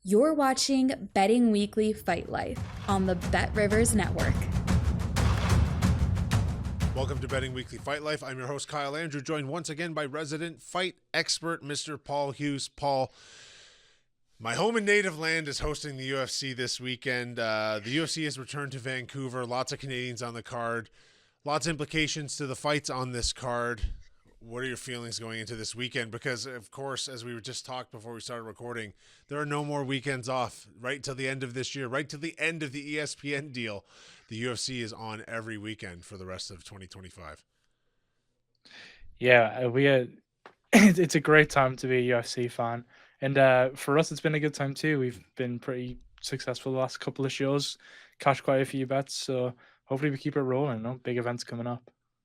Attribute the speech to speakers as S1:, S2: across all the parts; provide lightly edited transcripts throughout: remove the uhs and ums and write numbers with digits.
S1: You're watching Betting Weekly Fight Life on the Bet Rivers Network.
S2: Welcome to Betting Weekly Fight Life. I'm your host, Kyle Andrew, joined once again by resident fight expert, Mr. Paul Hughes. Paul, my home and native land is hosting the UFC this weekend. The UFC has returned to Vancouver. Lots of Canadians on the card. Lots of implications to the fights on this card. What are your feelings going into this weekend? Because, of course, as we were just talked before we started recording, there are no more weekends off right till the end of this year, right till the end of the ESPN deal. The UFC is on every weekend for the rest of 2025.
S3: Yeah, it's a great time to be a UFC fan, and for us, it's been a good time too. We've been pretty successful the last couple of shows, cashed quite a few bets, so hopefully we keep it rolling. Big events coming up.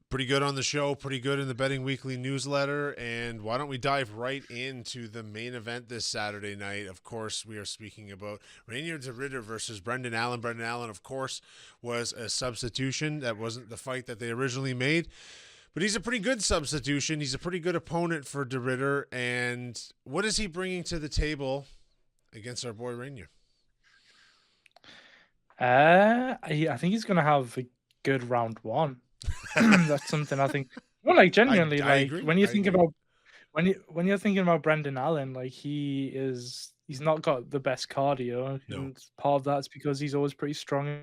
S2: Pretty good on the show, pretty good in the Betting Weekly newsletter, and why don't we dive right into the main event this Saturday night? Of course, we are speaking about Reinier versus Brendan Allen. Brendan Allen, of course, was a substitution. That wasn't the fight that they originally made, but he's a pretty good substitution. He's a pretty good opponent for De Ridder, and what is he bringing to the table against our boy Reinier?
S3: I think he's gonna have a good round one. That's something I think. Well, like genuinely,
S2: I
S3: like
S2: agree.
S3: when you
S2: I
S3: think
S2: agree.
S3: about when you're thinking about Brendan Allen, like he's not got the best cardio,
S2: No.
S3: and part of that's because he's always pretty strong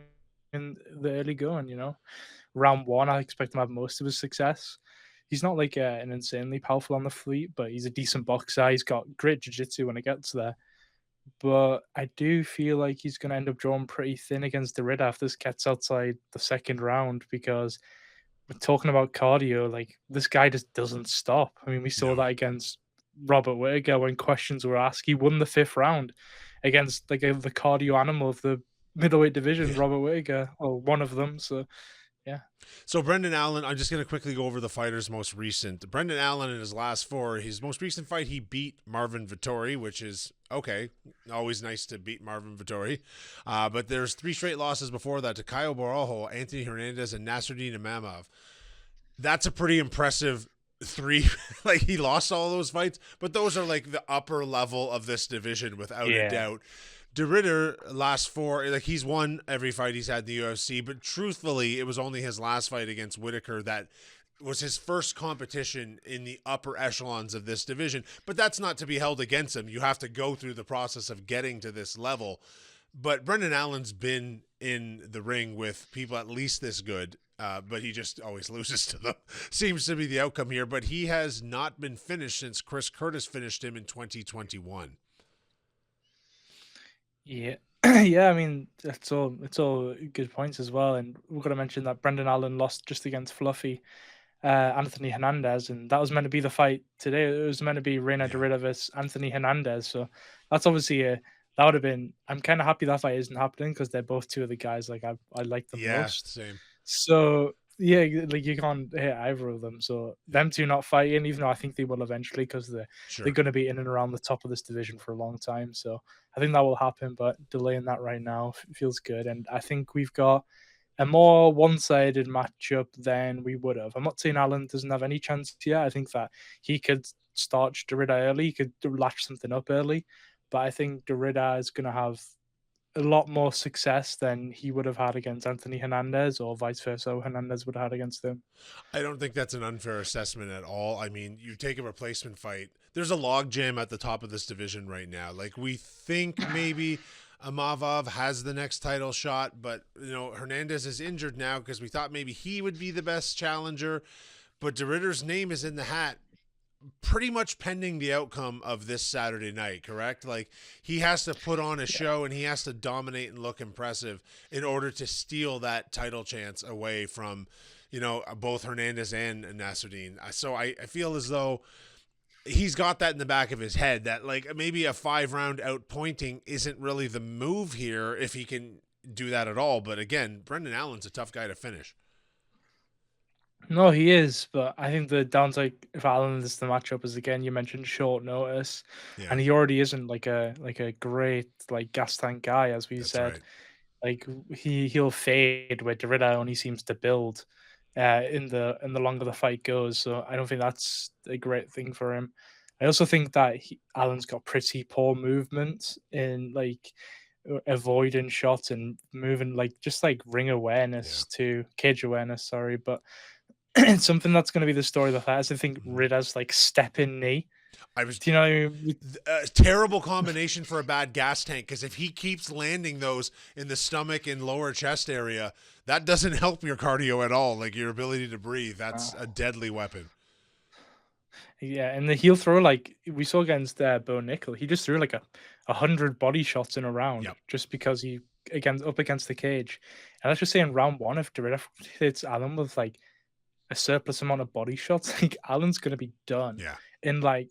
S3: in the early going. Round one, I expect him to have most of his success. He's not like an insanely powerful on the feet, but he's a decent boxer. He's got great jiu-jitsu when it gets there. But I do feel like he's going to end up drawing pretty thin against De Ridder if this gets outside the second round, because we're talking about cardio. Like, this guy just doesn't stop. I mean, we saw
S2: No.
S3: that against Robert Whittaker when questions were asked. He won the fifth round against the cardio animal of the middleweight division,
S2: Yeah.
S3: Robert Whittaker, or one of them. So, yeah.
S2: So Brendan Allen, I'm just going to quickly go over the fighters most recent. Brendan Allen in his last four, his most recent fight, he beat Marvin Vettori, which is okay. Always nice to beat Marvin Vettori. But there's three straight losses before that to Caio Borralho, Anthony Hernandez, and Nasruddin Imamov. That's a pretty impressive three. Like, he lost all those fights, but those are like the upper level of this division without a doubt. De Ridder, last four, like, he's won every fight he's had in the UFC, but truthfully, it was only his last fight against Whittaker that was his first competition in the upper echelons of this division. But that's not to be held against him. You have to go through the process of getting to this level. But Brendan Allen's been in the ring with people at least this good, but he just always loses to them. Seems to be the outcome here. But he has not been finished since Chris Curtis finished him in 2021.
S3: Yeah. Yeah, I mean, it's all good points as well. And we've got to mention that Brendan Allen lost just against Fluffy Anthony Hernandez, and that was meant to be the fight today. It was meant to be Reina De Ridder versus Anthony Hernandez. So that's obviously that would have been. I'm kind of happy that fight isn't happening, because they're both two of the guys like I like the most.
S2: Same.
S3: So yeah, like you can't hit either of them. So them two not fighting, even though I think they will eventually, because they're going to be in and around the top of this division for a long time. So I think that will happen, but delaying that right now feels good. And I think we've got a more one-sided matchup than we would have. I'm not saying Allen doesn't have any chance yet. I think that he could start De Ridder early. He could latch something up early. But I think De Ridder is going to have a lot more success than he would have had against Anthony Hernandez, or vice versa, Hernandez would have had against him.
S2: I don't think that's an unfair assessment at all. I mean, you take a replacement fight. There's a logjam at the top of this division right now. Like, we think maybe Imavov has the next title shot, but Hernandez is injured now, because we thought maybe he would be the best challenger. But De Ridder's name is in the hat, pretty much pending the outcome of this Saturday night, correct? Like, he has to put on a show, and he has to dominate and look impressive in order to steal that title chance away from, both Hernandez and Nasruddin. So I feel as though he's got that in the back of his head, that like maybe a 5-round outpointing isn't really the move here if he can do that at all. But again, Brendan Allen's a tough guy to finish.
S3: No, he is, but I think the downside if Allen is the matchup is, again, you mentioned short notice, and he already isn't like a great like gas tank guy, as we said.
S2: Right.
S3: Like, he'll fade, where De Ridder only seems to build in the longer the fight goes. So I don't think that's a great thing for him. I also think that Alan's got pretty poor movement in like avoiding shots and moving, like just like ring awareness to cage awareness. Sorry, but it's something that's going to be the story of the fight. I think Ridder's like stepping knee. Do you know?
S2: A terrible combination for a bad gas tank, because if he keeps landing those in the stomach and lower chest area, that doesn't help your cardio at all. Like your ability to breathe, that's a deadly weapon.
S3: Yeah, and he'll throw, like we saw against Bo Nickel, he just threw like 100 body shots in a round just because he up against the cage. And let's just say in round 1, if Derrida hits Alan with like a surplus amount of body shots, like Alan's gonna be done.
S2: Yeah.
S3: And like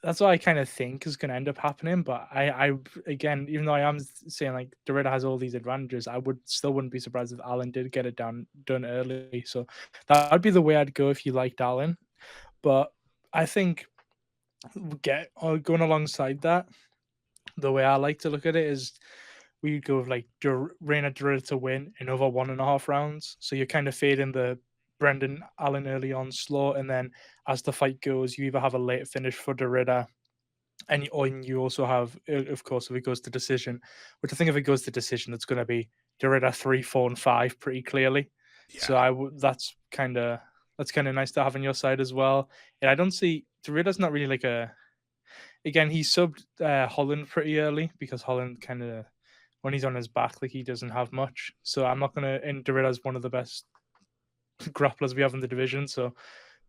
S3: that's what I kind of think is going to end up happening. But I again, even though I am saying like Derrida has all these advantages, I wouldn't be surprised if Alan did get it done early. So that'd be the way I'd go if you liked Alan. But I think going alongside that, the way I like to look at it is we go with like Reinier Derrida to win in over 1.5 rounds. So you're kind of fading the Brendan Allen early on slow, and then as the fight goes, you either have a late finish for Derrida, and you also have, of course, if it goes to decision, which I think if it goes to decision, it's going to be Derrida 3, 4, and 5 pretty clearly. Yeah. So that's kind of nice to have on your side as well. And I don't see Derrida's not really like again, he subbed Holland pretty early because Holland kind of, when he's on his back, like he doesn't have much. So I'm not going to, and Derrida's one of the best grapplers we have in the division. So,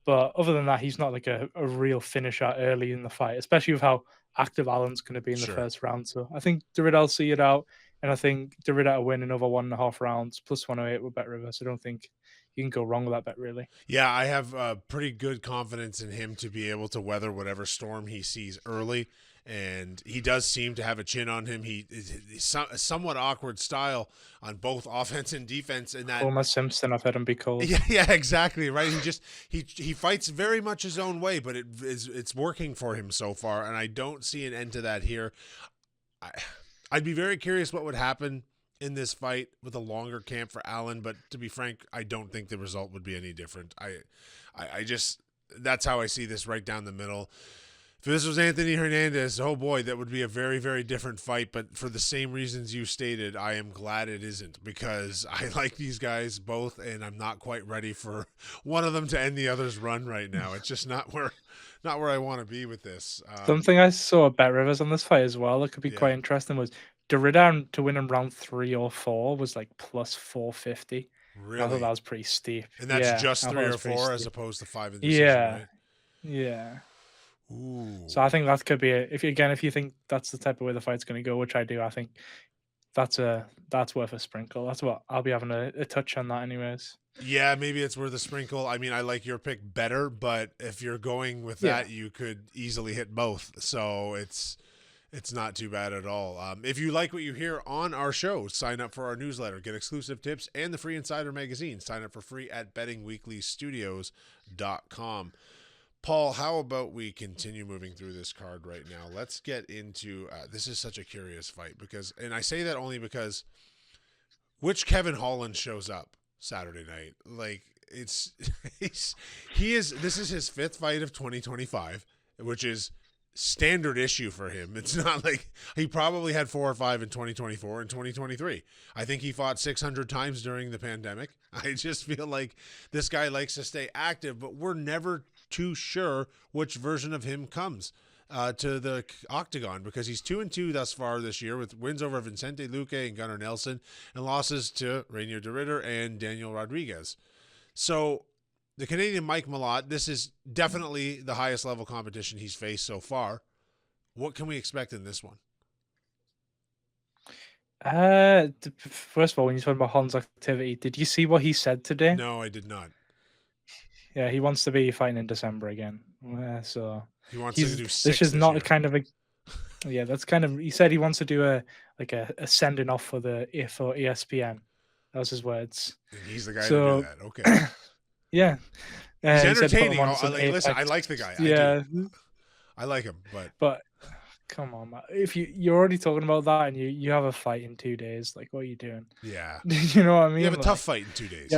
S3: but other than that, he's not like a real finisher early in the fight, especially with how active Alan's going to be in the first round. So I think Derrida will see it out, and I think Derrida will win in over 1.5 rounds plus 108 with Bet River. So I don't think you can go wrong with that bet, really.
S2: Yeah, I have pretty good confidence in him to be able to weather whatever storm he sees early. And he does seem to have a chin on him. He's a somewhat awkward style on both offense and defense. And that
S3: Homer Simpson, I've heard him be called.
S2: Yeah, exactly. Right. He fights very much his own way, but it's working for him so far. And I don't see an end to that here. I'd be very curious what would happen in this fight with a longer camp for Allen. But to be frank, I don't think the result would be any different. I just, that's how I see this right down the middle. If this was Anthony Hernandez, oh boy, that would be a very, very different fight. But for the same reasons you stated, I am glad it isn't, because I like these guys both, and I'm not quite ready for one of them to end the other's run right now. It's just not where I want to be with this.
S3: Something I saw at Bet Rivers on this fight as well that could be quite interesting was Derrida to win in round 3 or 4 was like plus 450.
S2: Really?
S3: I thought that was pretty steep.
S2: And that's just 3 or 4 as opposed to 5 in the
S3: decision,
S2: right?
S3: Yeah.
S2: Ooh.
S3: So I think that could be if you think that's the type of way the fight's going to go, which I do, I think that's worth a sprinkle. That's what I'll be having a touch on that anyways.
S2: Yeah, maybe it's worth a sprinkle. I mean, I like your pick better, but if you're going with that, you could easily hit both. So it's not too bad at all. If you like what you hear on our show, sign up for our newsletter, get exclusive tips and the free Insider magazine. Sign up for free at bettingweeklystudios.com. Paul, how about we continue moving through this card right now? Let's get into this is such a curious fight and I say that only because which Kevin Holland shows up Saturday night? Like this is his 5th fight of 2025, which is standard issue for him. It's not like he probably had 4 or 5 in 2024 and 2023. I think he fought 600 times during the pandemic. I just feel like this guy likes to stay active, but we're never too sure which version of him comes to the octagon, because he's 2-2 thus far this year, with wins over Vicente Luque and Gunnar Nelson and losses to Reinier Derrida and Daniel Rodriguez. So the Canadian Mike Malott, this is definitely the highest level competition he's faced so far. What can we expect in this one?
S3: First of all, when you talk about Holland's activity, did you see what he said today?
S2: No, I did not.
S3: Yeah, he wants to be fighting in December again. So
S2: he wants to do 6
S3: this is not
S2: year.
S3: kind of a. Yeah, that's kind of. He said he wants to do a sending off for ESPN. That was his words.
S2: And he's the guy to do that. Okay.
S3: Yeah.
S2: He's entertaining. Listen, I like the guy.
S3: Yeah.
S2: I like him,
S3: but come on, man. If you're already talking about that and you have a fight in 2 days, like what are you doing?
S2: Yeah.
S3: You know what I mean?
S2: You have a tough fight in 2 days.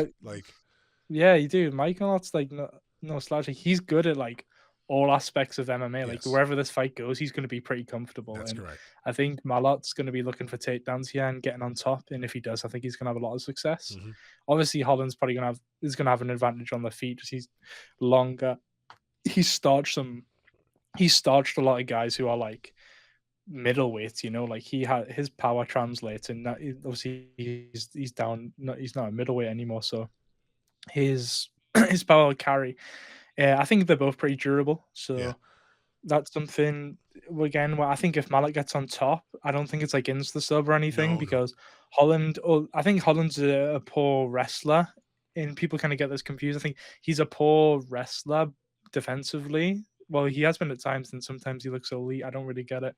S3: Yeah, you do. Mike Malott's like no slouch. He's good at like all aspects of MMA. Like
S2: Yes.
S3: wherever this fight goes, he's going to be pretty comfortable.
S2: That's
S3: And
S2: correct.
S3: I think Malott's going to be looking for takedowns here and getting on top. And if he does, I think he's going to have a lot of success.
S2: Mm-hmm.
S3: Obviously, Holland's probably going to have an advantage on the feet because he's longer. He's starched a lot of guys who are like middleweight, like his power translates, and that obviously he's down. He's not a middleweight anymore, so his his power will carry. I think they're both pretty durable, so
S2: Yeah.
S3: that's something. Again, where I think if Malott gets on top, I don't think it's like insta sub or anything
S2: No.
S3: because Holland. Oh, I think Holland's a poor wrestler, and people kind of get this confused. I think he's a poor wrestler defensively. Well, he has been at times, and sometimes he looks elite. I don't really get it.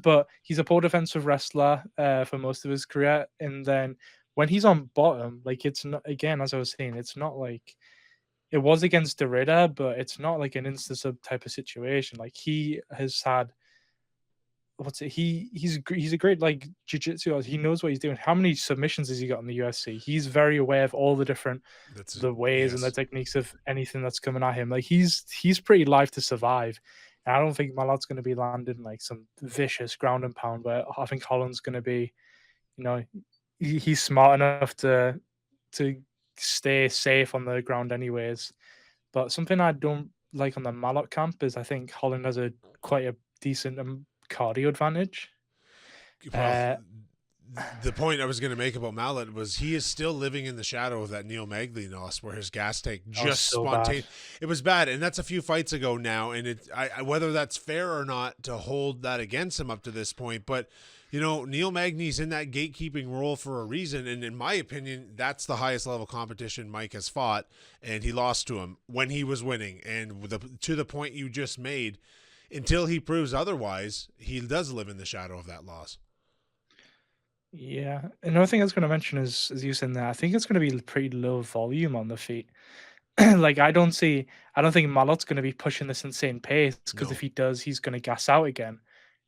S3: But he's a poor defensive wrestler for most of his career. And then when he's on bottom, like it's not, again, as I was saying, it's not like it was against Derrida, but it's not like an insta sub type of situation. Like he has had he's a great like jiu-jitsu. He knows what he's doing. How many submissions has he got in the UFC? He's very aware of all the different the ways and the techniques of anything that's coming at him. Like he's pretty live to survive. And I don't think Malott's going to be landing like some vicious ground and pound, but I think Holland's going to be, he's smart enough to stay safe on the ground anyways. But something I don't like on the Malott camp is I think Holland has quite a decent cardio advantage.
S2: Well, the point I was going to make about Malott was he is still living in the shadow of that Neil Magny loss where his gas tank just spontaneous. It was bad, and that's a few fights ago now, and whether that's fair or not to hold that against him up to this point, but Neil Magny's in that gatekeeping role for a reason, and in my opinion, that's the highest level competition Mike has fought, and he lost to him when he was winning, and to the point you just made, until he proves otherwise, he does live in the shadow of that loss.
S3: Yeah. Another thing I was going to mention is, as you said there, I think it's going to be pretty low volume on the feet. Like, I don't think Malott's going to be pushing this insane pace because if he does, he's going to gas out again.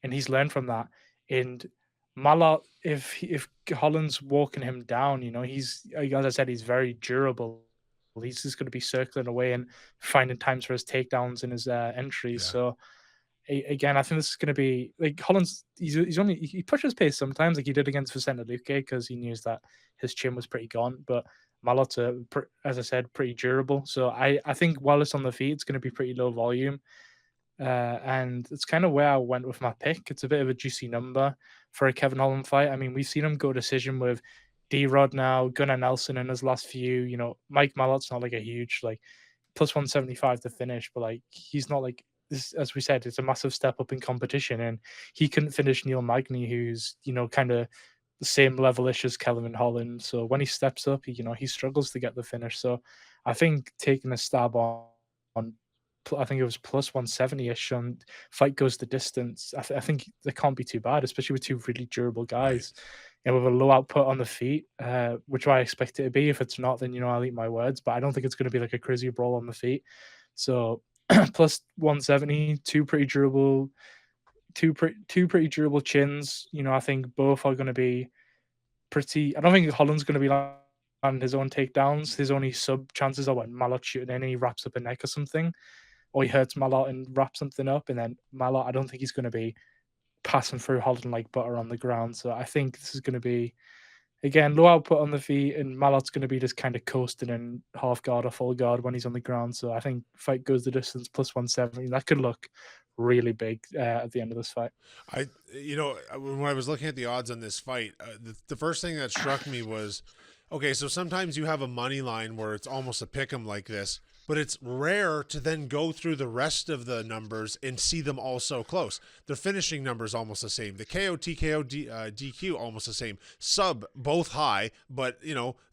S3: And he's learned from that. And Malott, if Holland's walking him down, he's, as I said, he's very durable. He's just going to be circling away and finding times for his takedowns and his entries.
S2: Yeah.
S3: So, again, I think this is going to be like Holland's. He pushes pace sometimes, like he did against Vicente Luque, because he knew that his chin was pretty gone. But Malott's, as I said, pretty durable. So I think while it's on the feet, it's going to be pretty low volume. And it's kind of where I went with my pick. It's a bit of a juicy number for a Kevin Holland fight. I mean, we've seen him go decision with D-Rod now, Gunnar Nelson in his last few. Mike Malott's not like a huge like plus 175 to finish, but like he's not like this, as we said, it's a massive step up in competition, and he couldn't finish Neil Magny, who's kind of the same level-ish as Kevin Holland. So when he steps up, he struggles to get the finish. So I think taking a stab on I think it was plus 170-ish on fight goes the distance. I think they can't be too bad, especially with two really durable guys. Right. And with a low output on the feet, which I expect it to be. If it's not, then I'll eat my words. But I don't think it's going to be like a crazy brawl on the feet. So plus 170, two pretty durable chins. I think both are going to be pretty. I don't think Holland's going to be on his own takedowns. His only sub chances are when Malott shooting in and he wraps up a neck or something, or he hurts Malott and wraps something up. And then Malott, I don't think he's going to be passing through Holland like butter on the ground. So I think this is going to be, again, low output on the feet, and Malott's going to be just kind of coasting in half guard or full guard when he's on the ground. So I think fight goes the distance plus 170. That could look really big at the end of this fight.
S2: When I was looking at the odds on this fight, the first thing that struck me was, okay, so sometimes you have a money line where it's almost a pick 'em like this, but it's rare to then go through the rest of the numbers and see them all so close. The finishing numbers almost the same. The KO, TKO, DQ almost the same. Sub both high, but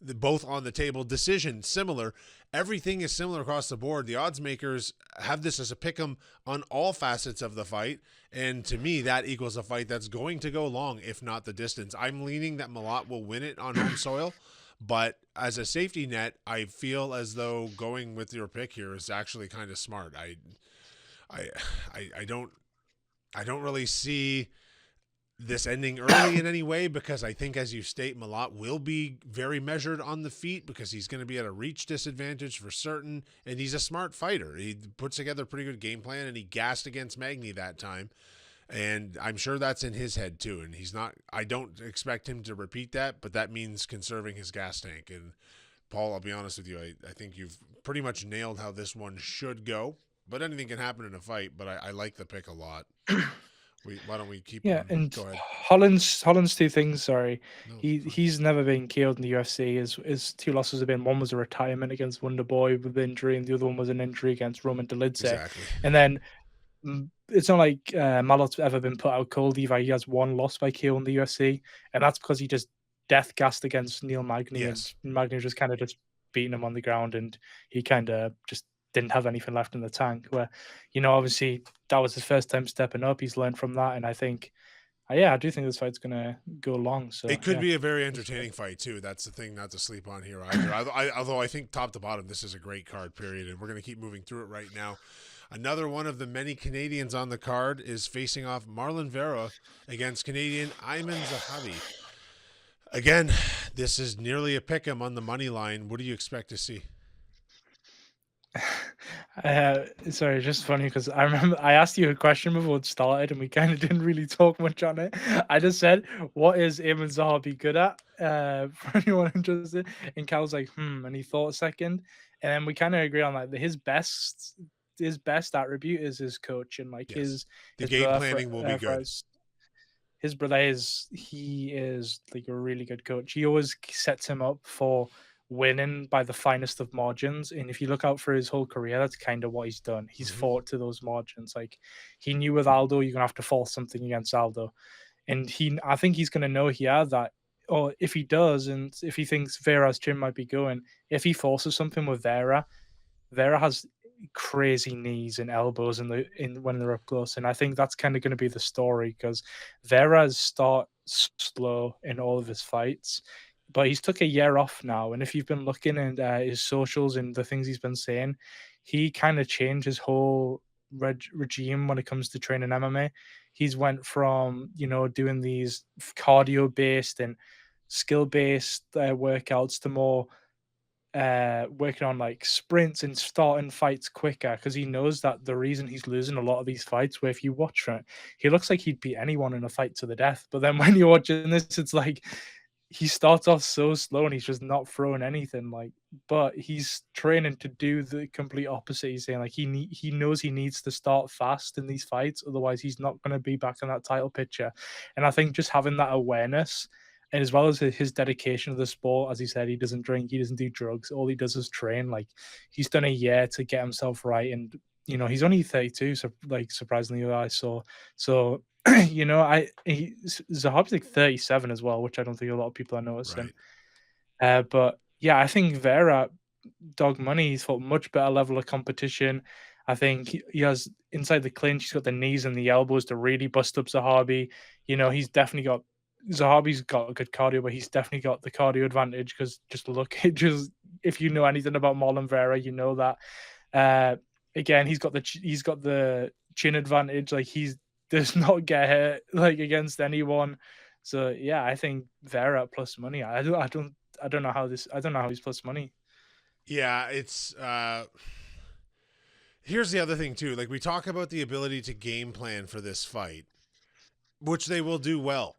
S2: both on the table. Decision similar. Everything is similar across the board. The odds makers have this as a pick 'em on all facets of the fight, and to me, that equals a fight that's going to go long, if not the distance. I'm leaning that Malott will win it on home soil. But as a safety net, I feel as though going with your pick here is actually kind of smart. I don't really see this ending early in any way, because I think, as you state, Malott will be very measured on the feet because he's going to be at a reach disadvantage for certain, and he's a smart fighter. He puts together a pretty good game plan, and he gassed against Magny that time, and I'm sure that's in his head too, and he's not. I don't expect him to repeat that, but that means conserving his gas tank. And Paul, I'll be honest with you, I think you've pretty much nailed how this one should go, but anything can happen in a fight, but I like the pick a lot. Why don't we keep on?
S3: And
S2: Go ahead.
S3: Holland's two things. Sorry,
S2: No,
S3: he's never been KO'd in the UFC. His two losses have been, one was a retirement against Wonderboy with injury, and the other one was an injury against Roman Dolidze.
S2: Exactly.
S3: And then it's not like Malott's ever been put out cold either. He has one loss by KO in the UFC, and that's because he just death gassed against Neil Magny,
S2: Yes.
S3: and Magny just kind of just beating him on the ground, and he kind of just didn't have anything left in the tank. Where, obviously that was his first time stepping up. He's learned from that, and I think, I do think this fight's gonna go long. So
S2: it could be a very entertaining fight too. That's the thing not to sleep on here either. Although I think top to bottom, this is a great card, period, and we're gonna keep moving through it right now. Another one of the many Canadians on the card is facing off Marlon Vera against Canadian Aiemann Zahabi. Again, this is nearly a pick'em on the money line. What do you expect to see?
S3: Sorry, it's just funny because I remember I asked you a question before it started, and we kind of didn't really talk much on it. I just said, "What is Aiemann Zahabi good at?" For anyone interested, and Cal was like, and he thought a second, and then we kind of agree on that. His best attribute is his coach, and like
S2: Yes. The
S3: his
S2: game planning will be good.
S3: His brother is like a really good coach. He always sets him up for winning by the finest of margins. And if you look out for his whole career, that's kind of what he's done. He's fought to those margins. Like, he knew with Aldo, you're gonna have to force something against Aldo. And I think he's gonna know he had that. Or if he does, and if he thinks Vera's chin might be going, if he forces something with Vera has crazy knees and elbows in when they're up close, and I think that's kind of going to be the story, because Vera's start slow in all of his fights, but he's took a year off now, and if you've been looking at his socials and the things he's been saying, he kind of changed his whole regime when it comes to training MMA. He's went from doing these cardio based and skill based workouts to more working on like sprints and starting fights quicker, because he knows that the reason he's losing a lot of these fights, where if you watch it, he looks like he'd beat anyone in a fight to the death, but then when you're watching this, it's like he starts off so slow and he's just not throwing anything, like, but he's training to do the complete opposite. He's saying like he knows he needs to start fast in these fights, otherwise he's not going to be back in that title picture. And I think just having that awareness, and as well as his dedication to the sport, as he said, he doesn't drink, he doesn't do drugs. All he does is train. Like, he's done a year to get himself right, and he's only 32. So, like, surprisingly, I saw. So, Zahabi's like 37 as well, which I don't think a lot of people are noticing. Right. But yeah, I think Vera, dog money. He's fought much better level of competition. I think he has inside the clinch. He's got the knees and the elbows to really bust up Zahabi. He's definitely got. Zahabi's got a good cardio, but he's definitely got the cardio advantage, because just if you know anything about Marlon Vera, you know that. Again, he's got the chin advantage. Like, he does not get hit like against anyone. So yeah, I think Vera plus money. I don't know how he's plus money.
S2: Yeah, it's here's the other thing too. Like, we talk about the ability to game plan for this fight, which they will do well.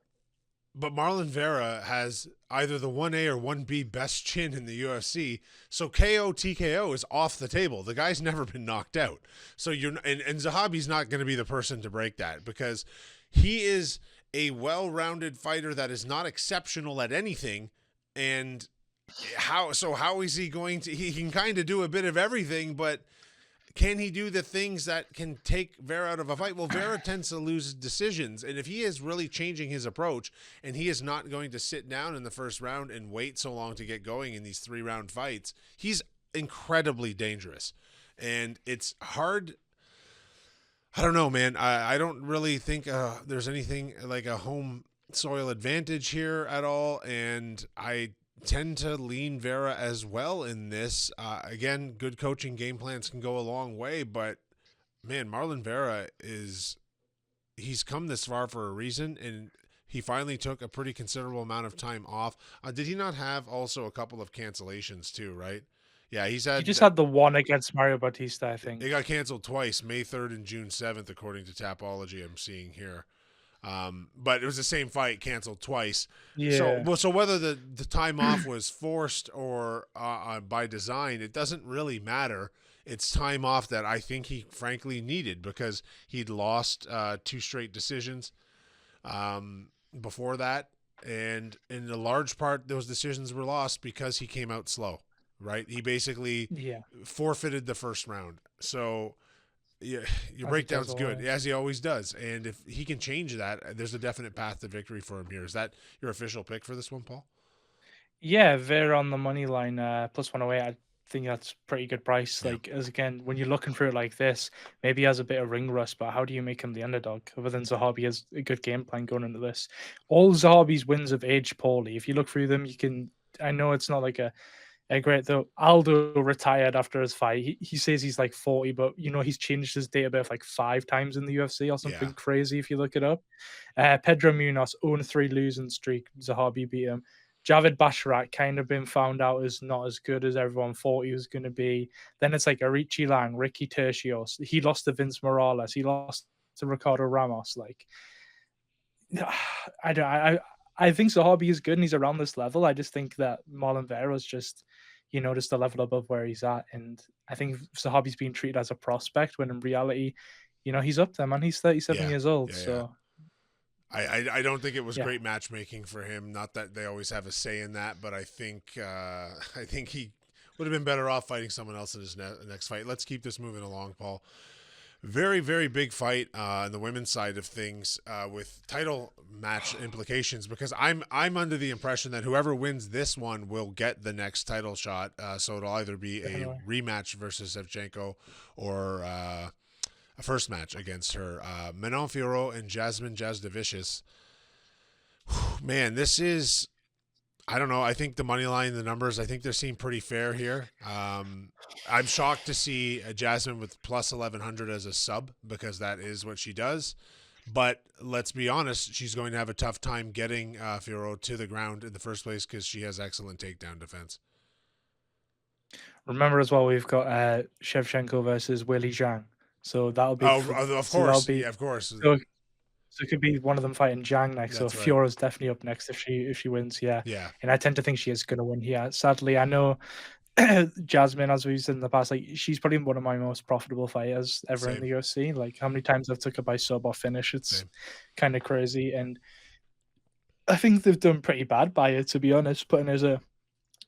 S2: But Marlon Vera has either the 1A or 1B best chin in the UFC, so KO TKO is off the table. The guy's never been knocked out. So and Zahabi's not going to be the person to break that, because he is a well-rounded fighter that is not exceptional at anything. And how is he going to? He can kind of do a bit of everything, but can he do the things that can take Vera out of a fight? Well, Vera tends to lose decisions, and if he is really changing his approach, and he is not going to sit down in the first round and wait so long to get going in these 3-round fights, he's incredibly dangerous. And it's hard. I don't know, man. I don't really think there's anything like a home soil advantage here at all, and I tend to lean Vera as well in this. Again, good coaching, game plans can go a long way, but man, Marlon Vera he's come this far for a reason, and he finally took a pretty considerable amount of time off. Did he not have also a couple of cancellations too, right? Yeah,
S3: He just had the one against Mario Bautista, I
S2: It
S3: think.
S2: got canceled twice, May 3rd and June 7th, according to Tapology I'm seeing here. But it was the same fight canceled twice.
S3: Yeah.
S2: So whether the time off was forced or by design, it doesn't really matter. It's time off that I think he frankly needed because he'd lost 2 straight decisions before that. And in a large part, those decisions were lost because he came out slow, right? He basically forfeited the first round. So yeah, your breakdown's good, as he always does. And if he can change that, there's a definite path to victory for him here. Is that your official pick for this one, Paul?
S3: Yeah, Vera on the money line, plus 108. I think that's pretty good price.
S2: Yeah.
S3: Like, as again, when you're looking for it like this, maybe he has a bit of ring rust, but how do you make him the underdog? Other than Zahabi has a good game plan going into this. All Zahabi's wins have aged poorly. If you look through them, you can. I know it's not like a great though. Aldo retired after his fight. He says he's like 40, but he's changed his date of birth like 5 times in the UFC or something crazy if you look it up. Pedro Munoz, 0-3 losing streak. Zahabi beat him. Javid Basharat kind of been found out as not as good as everyone thought he was going to be. Then it's like Aoriqileng, Ricky Tercios. He lost to Vince Morales. He lost to Ricardo Ramos. Like, I think Zahabi is good and he's around this level. I just think that Marlon Vera is just a level above where he's at. And I think Zahabi's being treated as a prospect when in reality, he's up there, man. He's 37 years old. So
S2: I don't think it was great matchmaking for him. Not that they always have a say in that, but I think he would have been better off fighting someone else in his next fight. Let's keep this moving along, Paul. Very, very big fight on the women's side of things with title match implications, because I'm under the impression that whoever wins this one will get the next title shot. So it'll either be a rematch versus Shevchenko or a first match against her. Manon Fiorot and Jasmine Jasudavicius. Man, this is, I don't know. I think the money line, the numbers, I think they seem pretty fair here. I'm shocked to see Jasmine with plus 1,100 as a sub, because that is what she does. But let's be honest, she's going to have a tough time getting Fiorot to the ground in the first place because she has excellent takedown defense.
S3: Remember as well, we've got Shevchenko versus Willie Zhang. So that'll be.
S2: Of course. Of course.
S3: So it could be one of them fighting Zhang next.
S2: That's
S3: so
S2: right.
S3: Fiora's definitely up next if she wins. Yeah.
S2: Yeah.
S3: And I tend to think she is going to win here. Sadly, I know Jasmine, as we've said in the past, like she's probably one of my most profitable fighters ever in the UFC. Like how many times I've took her by sub or finish, it's kind of crazy. And I think they've done pretty bad by it, to be honest, putting as a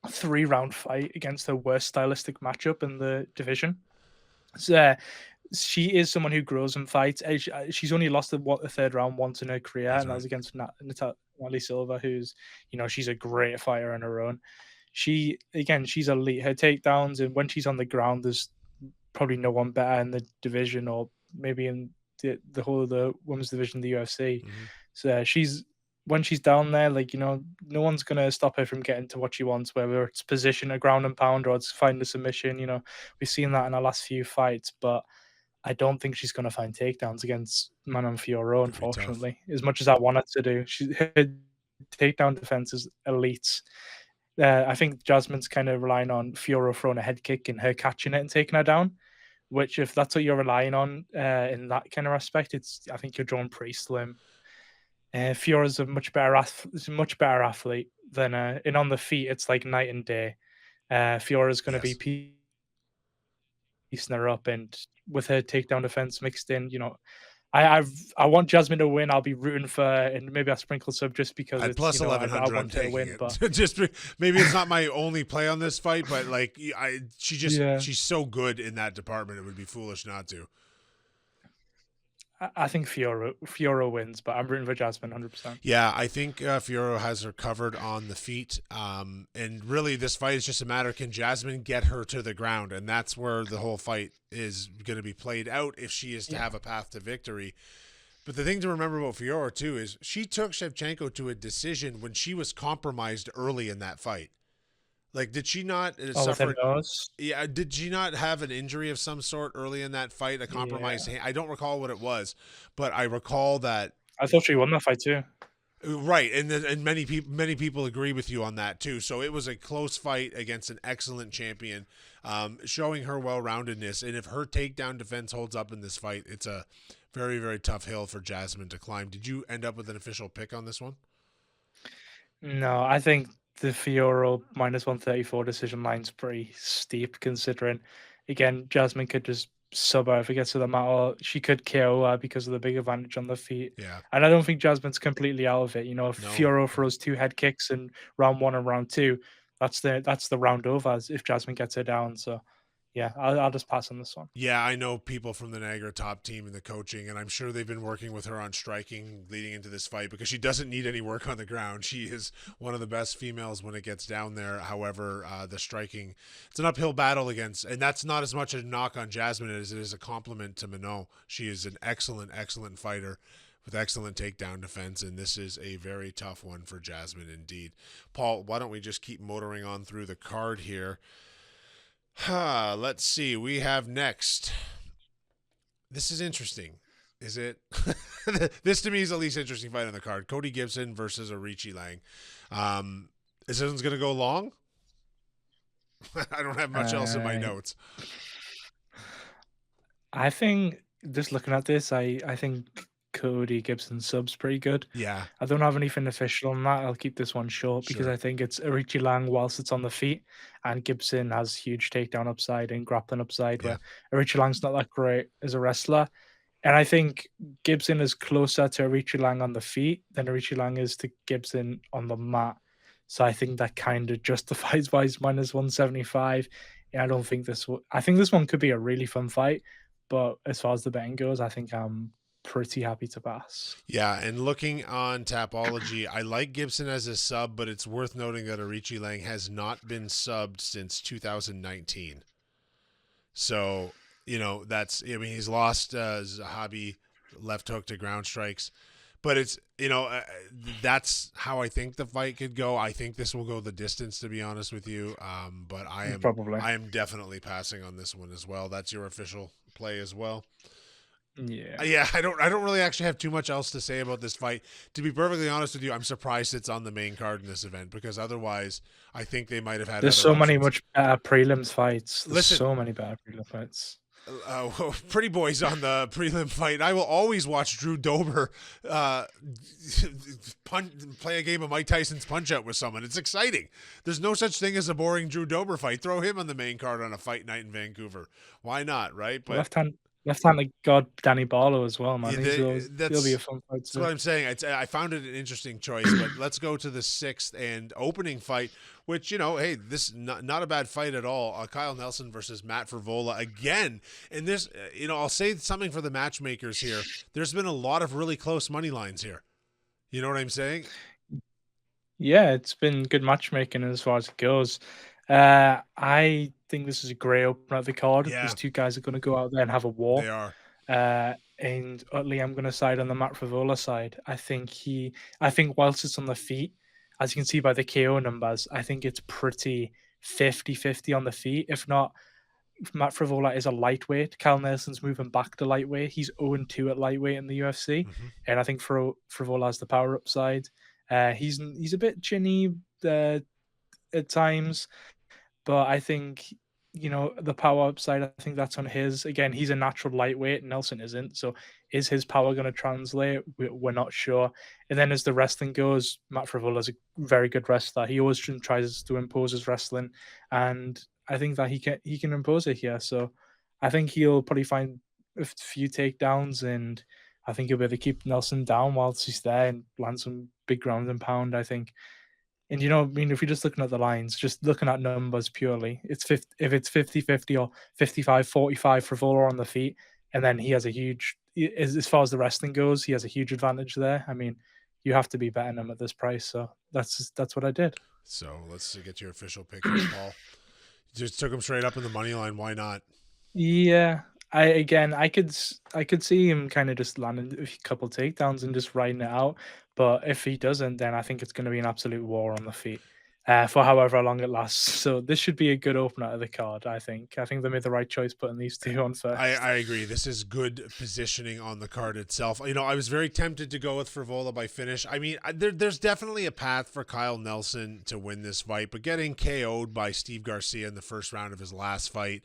S3: 3-round fight against her worst stylistic matchup in the division. So she is someone who grows and fights. She's only lost the third round once in her career, and that was against Natalie Silva, who's, she's a great fighter on her own. She's elite. Her takedowns, and when she's on the ground, there's probably no one better in the division, or maybe in the whole of the women's division of the UFC. So when she's down there, like, no one's going to stop her from getting to what she wants, whether it's position, a ground and pound, or it's find a submission. We've seen that in our last few fights, but I don't think she's going to find takedowns against Manon Fiorot, unfortunately, as much as I want her to do. Her takedown defense is elite. I think Jasmine's kind of relying on Fiorot throwing a head kick and her catching it and taking her down, which, if that's what you're relying on in that kind of aspect, I think you're drawing pretty slim. Fiora's a much better athlete than and on the feet, it's like night and day. Fiora's going to be piecing her up, and with her takedown defense mixed in, I want Jasmine to win. I'll be rooting for her, and maybe I'll sprinkle sub just because it's
S2: plus 1,100. I want her to win, but just maybe it's not my only play on this fight, but like she's so good in that department, it would be foolish not to.
S3: I think Fiorot wins, but I'm rooting for Jasmine 100%.
S2: Yeah, I think Fiorot has her covered on the feet. And really, this fight is just a matter, can Jasmine get her to the ground? And that's where the whole fight is going to be played out if she is to have a path to victory. But the thing to remember about Fiorot, too, is she took Shevchenko to a decision when she was compromised early in that fight. Like, did she not suffer? Yeah, did she not have an injury of some sort early in that fight? A compromised hand? I don't recall what it was, but I recall that.
S3: I thought she won that fight too.
S2: Right, and many people agree with you on that too. So it was a close fight against an excellent champion, showing her well-roundedness. And if her takedown defense holds up in this fight, it's a very, very tough hill for Jasmine to climb. Did you end up with an official pick on this one?
S3: No, I think the Fiorot -134 decision line's pretty steep considering, again, Jasmine could just sub her if it gets to the mat, or she could KO her because of the big advantage on the feet.
S2: Yeah.
S3: And I don't think Jasmine's completely out of it. You know, if
S2: No.
S3: Fiorot throws 2 head kicks in round 1 and round 2, that's the round over if Jasmine gets her down. So yeah, I'll just pass on this one.
S2: Yeah, I know people from the Niagara top team and the coaching, and I'm sure they've been working with her on striking leading into this fight because she doesn't need any work on the ground. She is one of the best females when it gets down there. However, the striking, it's an uphill battle against, and that's not as much a knock on Jasmine as it is a compliment to Manon. She is an excellent, excellent fighter with excellent takedown defense, and this is a very tough one for Jasmine indeed. Paul, why don't we just keep motoring on through the card here? Let's see. We have next. This is interesting. Is it? This to me is the least interesting fight on the card. Cody Gibson versus Aoriqileng. This one's going to go long. I don't have much else in my notes.
S3: I think just looking at this, I think Cody Gibson sub's pretty good.
S2: Yeah.
S3: I don't have anything official on that. I'll keep this one short because
S2: Sure.
S3: I think it's Aoriqileng whilst it's on the feet, and Gibson has huge takedown upside and grappling upside,
S2: Yeah.
S3: where Aoriqileng's not that great as a wrestler. And I think Gibson is closer to Aoriqileng on the feet than Aoriqileng is to Gibson on the mat. So I think that kind of justifies why he's -175. And I don't think I think this one could be a really fun fight, but as far as the betting goes, I think I'm pretty happy to pass.
S2: Yeah, and looking on Tapology, I like Gibson as a sub, but it's worth noting that Aoriqileng has not been subbed since 2019. So, he's lost Zahabi left hook to ground strikes, but it's, that's how I think the fight could go. I think this will go the distance, to be honest with you. But I am definitely passing on this one as well. That's your official play as well.
S3: Yeah.
S2: I don't really actually have too much else to say about this fight. To be perfectly honest with you, I'm surprised it's on the main card in this event because otherwise I think they might have had.
S3: There's so many much better prelims fights. So many better prelim fights.
S2: Pretty boys on the prelim fight. I will always watch Drew Dober play a game of Mike Tyson's Punch Out with someone. It's exciting. There's no such thing as a boring Drew Dober fight. Throw him on the main card on a fight night in Vancouver. Why not, right? But
S3: left-handed God Danny Barlow as well, man.
S2: Yeah,
S3: he'll be a fun fight.
S2: That's what I'm saying. I found it an interesting choice, but let's go to the sixth and opening fight, which, hey, this not a bad fight at all. Kyle Nelson versus Matt Frevola again. And this, I'll say something for the matchmakers here. There's been a lot of really close money lines here. You know what I'm saying?
S3: Yeah, it's been good matchmaking as far as it goes. I think this is a great opener at the card.
S2: Yeah.
S3: These two guys are going to go out there and have a war.
S2: They are.
S3: And utterly, I'm going to side on the Matt Frevola side. I think whilst it's on the feet, as you can see by the KO numbers, I think it's pretty 50-50 on the feet. If not, Matt Frevola is a lightweight. Kyle Nelson's moving back to lightweight. He's 0-2 at lightweight in the UFC.
S2: Mm-hmm.
S3: And I think Frevola has the power upside. He's a bit chinny at times, but I think, the power upside, I think that's on his. Again, he's a natural lightweight. Nelson isn't. So is his power going to translate? We're not sure. And then as the wrestling goes, Matt Frevola is a very good wrestler. He always tries to impose his wrestling, and I think that he can impose it here. So I think he'll probably find a few takedowns, and I think he'll be able to keep Nelson down whilst he's there and land some big ground and pound, I think. And, if you're just looking at the lines, just looking at numbers purely, if it's 50-50 or 55-45 for Frevola on the feet, and then he has a huge, as far as the wrestling goes, he has a huge advantage there. I mean, you have to be betting him at this price. So that's what I did.
S2: So let's get your official pick here, Paul. Just took him straight up in the money line. Why not?
S3: Yeah. I could see him kind of just landing a couple takedowns and just riding it out. But if he doesn't, then I think it's going to be an absolute war on the feet. for however long it lasts. So this should be a good opener of the card, I think. I think they made the right choice putting these two on first.
S2: I agree. This is good positioning on the card itself. You know, I was very tempted to go with Frevola by finish. I mean, there's definitely a path for Kyle Nelson to win this fight, but getting KO'd by Steve Garcia in the first round of his last fight,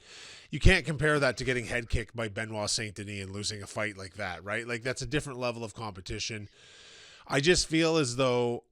S2: you can't compare that to getting head kicked by Benoit Saint Denis and losing a fight like that, right? Like, that's a different level of competition. I just feel as though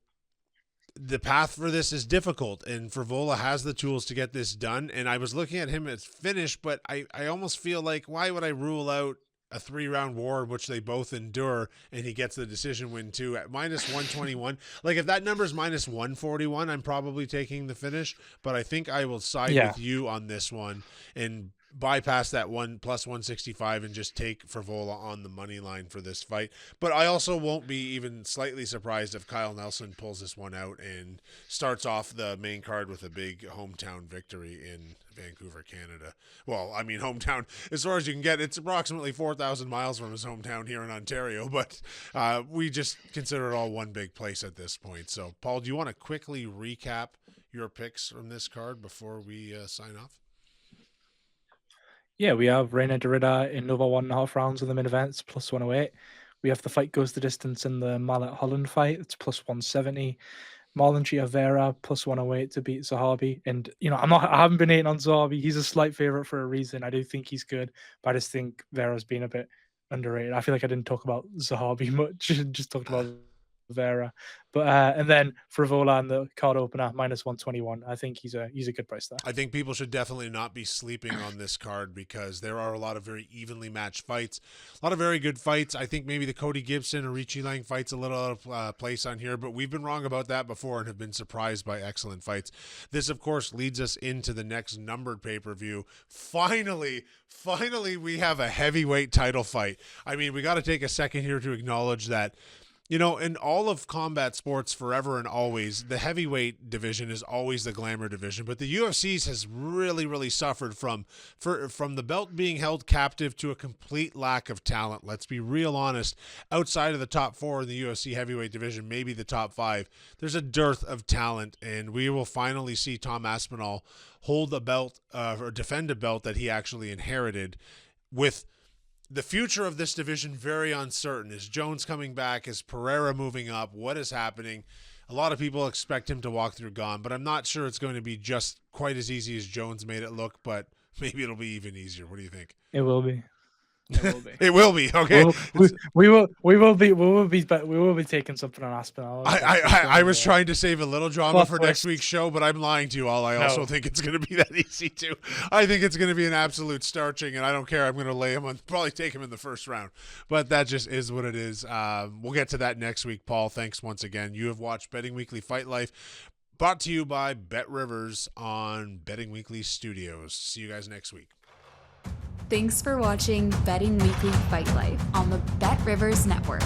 S2: the path for this is difficult, and Frevola has the tools to get this done. And I was looking at him as finish, but I almost feel like, why would I rule out a 3-round war in which they both endure and he gets the decision win too at -121? Like, if that number's -141, I'm probably taking the finish, but I think I will side with you on this one and bypass that +165 and just take Frevola on the money line for this fight. But I also won't be even slightly surprised if Kyle Nelson pulls this one out and starts off the main card with a big hometown victory in Vancouver, Canada. Well, I mean, hometown, as far as you can get, it's approximately 4,000 miles from his hometown here in Ontario, but we just consider it all one big place at this point. So, Paul, do you want to quickly recap your picks from this card before we sign off?
S3: Yeah, we have Reinier in over 1.5 rounds in the main events, +108. We have the fight goes the distance in the Malott Holland fight, it's +170. Marlon Vera +108 to beat Zahabi. And you know, I haven't been hating on Zahabi. He's a slight favorite for a reason. I do think he's good, but I just think Vera's been a bit underrated. I feel like I didn't talk about Zahabi much, just talked about Vera. But and then Frevola and the card opener -121. I think he's a good price there.
S2: I think people should definitely not be sleeping on this card because there are a lot of very evenly matched fights, a lot of very good fights. I think maybe the Cody Gibson or Aoriqileng fight's a little out of place on here, but we've been wrong about that before and have been surprised by excellent fights. This, of course, leads us into the next numbered pay-per-view. Finally, we have a heavyweight title fight. I mean, we got to take a second here to acknowledge that, you know, in all of combat sports forever and always, the heavyweight division is always the glamour division. But the UFC's has really, really suffered from the belt being held captive to a complete lack of talent. Let's be real honest. Outside of the top 4 in the UFC heavyweight division, maybe the top 5, there's a dearth of talent. And we will finally see Tom Aspinall hold a belt or defend a belt that he actually inherited, with the future of this division very uncertain. Is Jones coming back? Is Pereira moving up? What is happening? A lot of people expect him to walk through Gone, but I'm not sure it's going to be just quite as easy as Jones made it look, but maybe it'll be even easier. What do you think?
S3: It will be. It will be.
S2: It will be. Okay.
S3: We will be taking something on Aspinall.
S2: I was trying to save a little drama for next week's show, but I'm lying to you all. I also think it's going to be that easy too. I think it's going to be an absolute starching, and I don't care. I'm going to lay him on, probably take him in the first round, but that just is what it is. We'll get to that next week. Paul, thanks once again. You have watched Betting Weekly Fight Life, brought to you by Bet Rivers on Betting Weekly Studios. See you guys next week.
S1: Thanks for watching Betting Weekly Fight Life on the Bet Rivers Network.